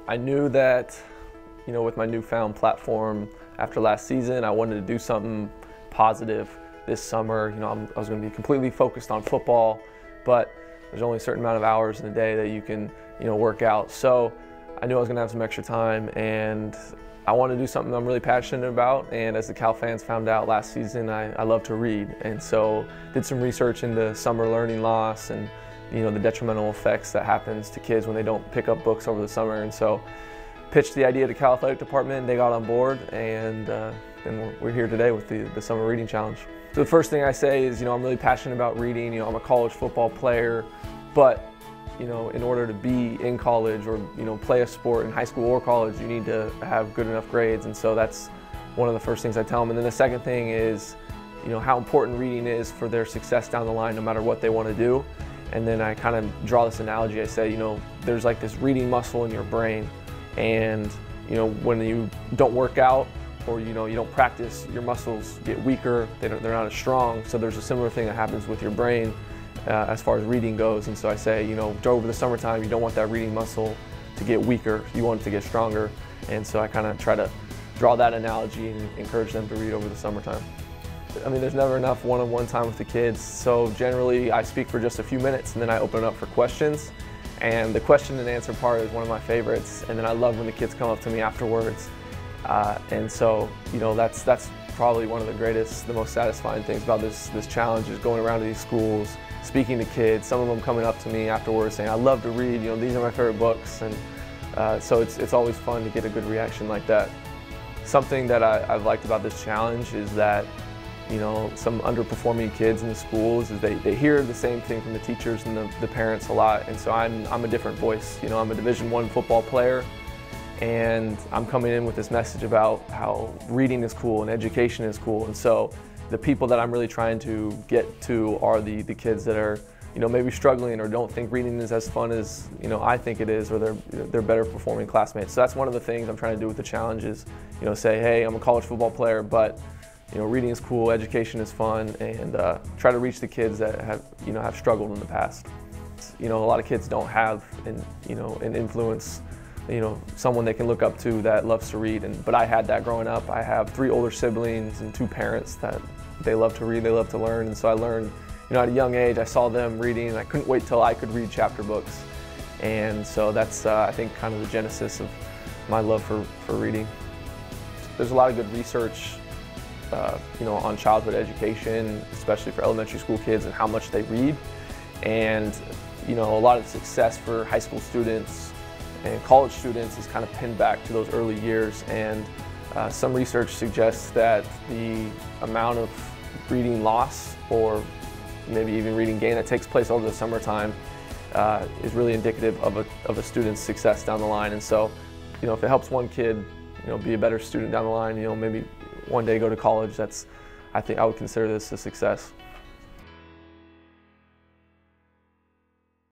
I knew that, with my newfound platform after last season, I wanted to do something positive this summer. I was going to be completely focused on football, but there's only a certain amount of hours in a day that you can, work out. So I knew I was going to have some extra time, and I wanted to do something I'm really passionate about. And as the Cal fans found out last season, I love to read, and so did some research into summer learning loss and the detrimental effects that happens to kids when they don't pick up books over the summer. And so pitched the idea to Cal Athletic Department, they got on board, and we're here today with the Summer Reading Challenge. So the first thing I say is, I'm really passionate about reading. I'm a college football player, but in order to be in college or play a sport in high school or college, you need to have good enough grades. And so that's one of the first things I tell them. And then the second thing is, how important reading is for their success down the line, no matter what they want to do. And then I kind of draw this analogy. I say, there's like this reading muscle in your brain, and when you don't work out or you don't practice, your muscles get weaker. They're not as strong. So there's a similar thing that happens with your brain as far as reading goes. And so I say, over the summertime, you don't want that reading muscle to get weaker. You want it to get stronger. And so I kind of try to draw that analogy and encourage them to read over the summertime. I mean, there's never enough one-on-one time with the kids, so generally I speak for just a few minutes and then I open it up for questions. And the question and answer part is one of my favorites, and then I love when the kids come up to me afterwards. And so, that's probably one of the most satisfying things about this challenge, is going around to these schools, speaking to kids, some of them coming up to me afterwards saying, I love to read, these are my favorite books. And so it's always fun to get a good reaction like that. Something that I've liked about this challenge is that some underperforming kids in the schools is they hear the same thing from the teachers and the parents a lot. And so I'm a different voice. I'm a Division I football player, and I'm coming in with this message about how reading is cool and education is cool. And so the people that I'm really trying to get to are the kids that are maybe struggling or don't think reading is as fun as I think it is, or they're better performing classmates. So that's one of the things I'm trying to do with the challenge is say, hey, I'm a college football player, but reading is cool, education is fun, and try to reach the kids that have struggled in the past. A lot of kids don't have an influence, someone they can look up to that loves to read, but I had that growing up. I have 3 older siblings and 2 parents that they love to read, they love to learn, and so I learned, at a young age, I saw them reading, and I couldn't wait till I could read chapter books. And so that's, I think, kind of the genesis of my love for reading. There's a lot of good research on childhood education, especially for elementary school kids, and how much they read. And a lot of success for high school students and college students is kind of pinned back to those early years. And some research suggests that the amount of reading loss, or maybe even reading gain, that takes place over the summertime is really indicative of a student's success down the line. And so, if it helps one kid, be a better student down the line, maybe one day go to college, I think I would consider this a success.